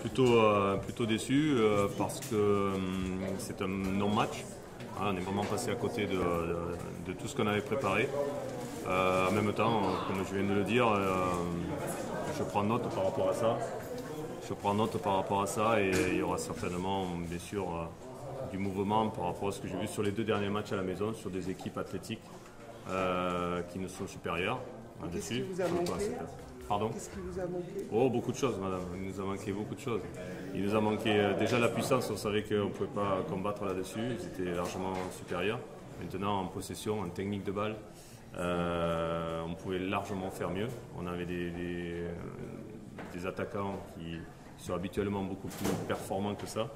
plutôt déçu parce que c'est un non-match. On est vraiment passé à côté de tout ce qu'on avait préparé. En même temps, comme je viens de le dire, je prends note par rapport à ça. Je prends note par rapport à ça et il y aura certainement, bien sûr, du mouvement par rapport à ce que j'ai vu sur les 2 derniers matchs à la maison, sur des équipes athlétiques qui nous sont supérieures. Qu'est-ce qui vous a manqué? Pardon? Qu'est-ce qui vous a manqué? Oh, beaucoup de choses, madame. Il nous a manqué beaucoup de choses. Il nous a manqué déjà la puissance, on savait qu'on ne pouvait pas combattre là-dessus, ils étaient largement supérieurs. Maintenant, en possession, en technique de balle, on pouvait largement faire mieux. On avait des attaquants qui sont habituellement beaucoup plus performants que ça.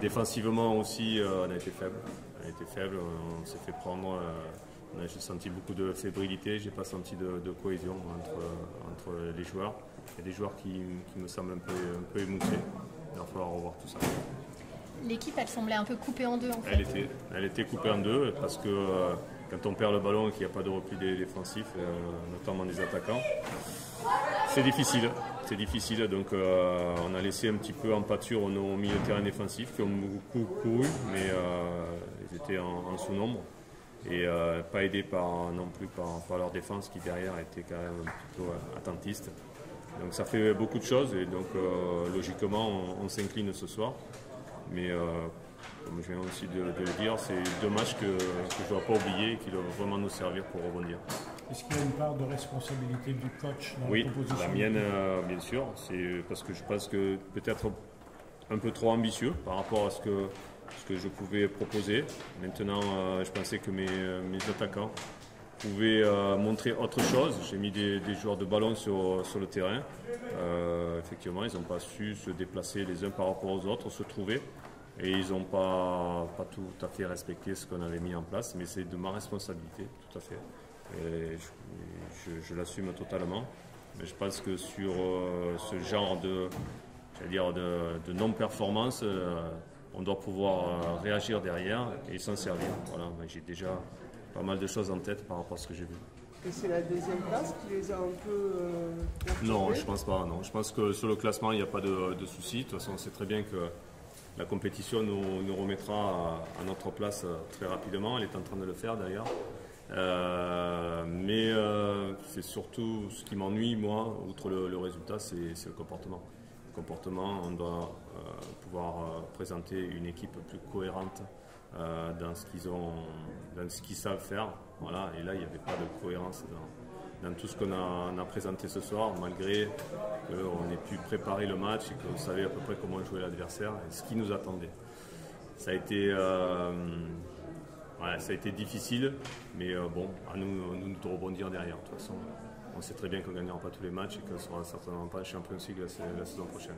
Défensivement aussi, on a été faible. On s'est fait prendre. J'ai senti beaucoup de fébrilité, j'ai pas senti de cohésion entre les joueurs. Il y a des joueurs qui me semblent un peu émoussés. Il va falloir revoir tout ça. L'équipe, elle semblait un peu coupée en deux en fait. Elle était coupée en deux parce que quand on perd le ballon et qu'il n'y a pas de repli défensif, notamment des attaquants, c'est difficile. C'est difficile, donc on a laissé un petit peu en pâture nos milieux de terrain défensifs qui ont beaucoup couru, mais ils étaient en sous-nombre. Et pas aidés non plus par leur défense qui derrière était quand même plutôt attentiste. Donc ça fait beaucoup de choses et donc logiquement on s'incline ce soir. Mais comme je viens aussi de le dire, c'est 2 matchs que je ne dois pas oublier et qui doivent vraiment nous servir pour rebondir. Est-ce qu'il y a une part de responsabilité du coach dans la proposition? La mienne bien sûr, c'est parce que je pense que peut-être un peu trop ambitieux par rapport à ce que je pouvais proposer. Maintenant, je pensais que mes attaquants pouvaient montrer autre chose. J'ai mis des joueurs de ballon sur le terrain. Effectivement, ils n'ont pas su se déplacer les uns par rapport aux autres, se trouver. Et ils n'ont pas tout à fait respecté ce qu'on avait mis en place. Mais c'est de ma responsabilité, tout à fait. Et je l'assume totalement. Mais je pense que sur ce genre de non-performance, on doit pouvoir réagir derrière et s'en servir. Voilà, j'ai déjà pas mal de choses en tête par rapport à ce que j'ai vu. Et c'est la 2e place qui les a un peu Non, je pense pas. Non. Je pense que sur le classement, il n'y a pas de souci. De toute façon, on sait très bien que la compétition nous remettra à notre place très rapidement. Elle est en train de le faire d'ailleurs. Mais c'est surtout ce qui m'ennuie, moi, outre le résultat, c'est le comportement. Le comportement, on doit pouvoir présenter une équipe plus cohérente dans ce qu'ils savent faire. Voilà. Et là, il n'y avait pas de cohérence dans tout ce qu'on a présenté ce soir, malgré qu'on ait pu préparer le match et qu'on savait à peu près comment jouer l'adversaire et ce qui nous attendait. Ça a été difficile, mais bon, à nous de rebondir derrière. De toute façon, on sait très bien qu'on ne gagnera pas tous les matchs et qu'on ne sera certainement pas champion de la saison prochaine.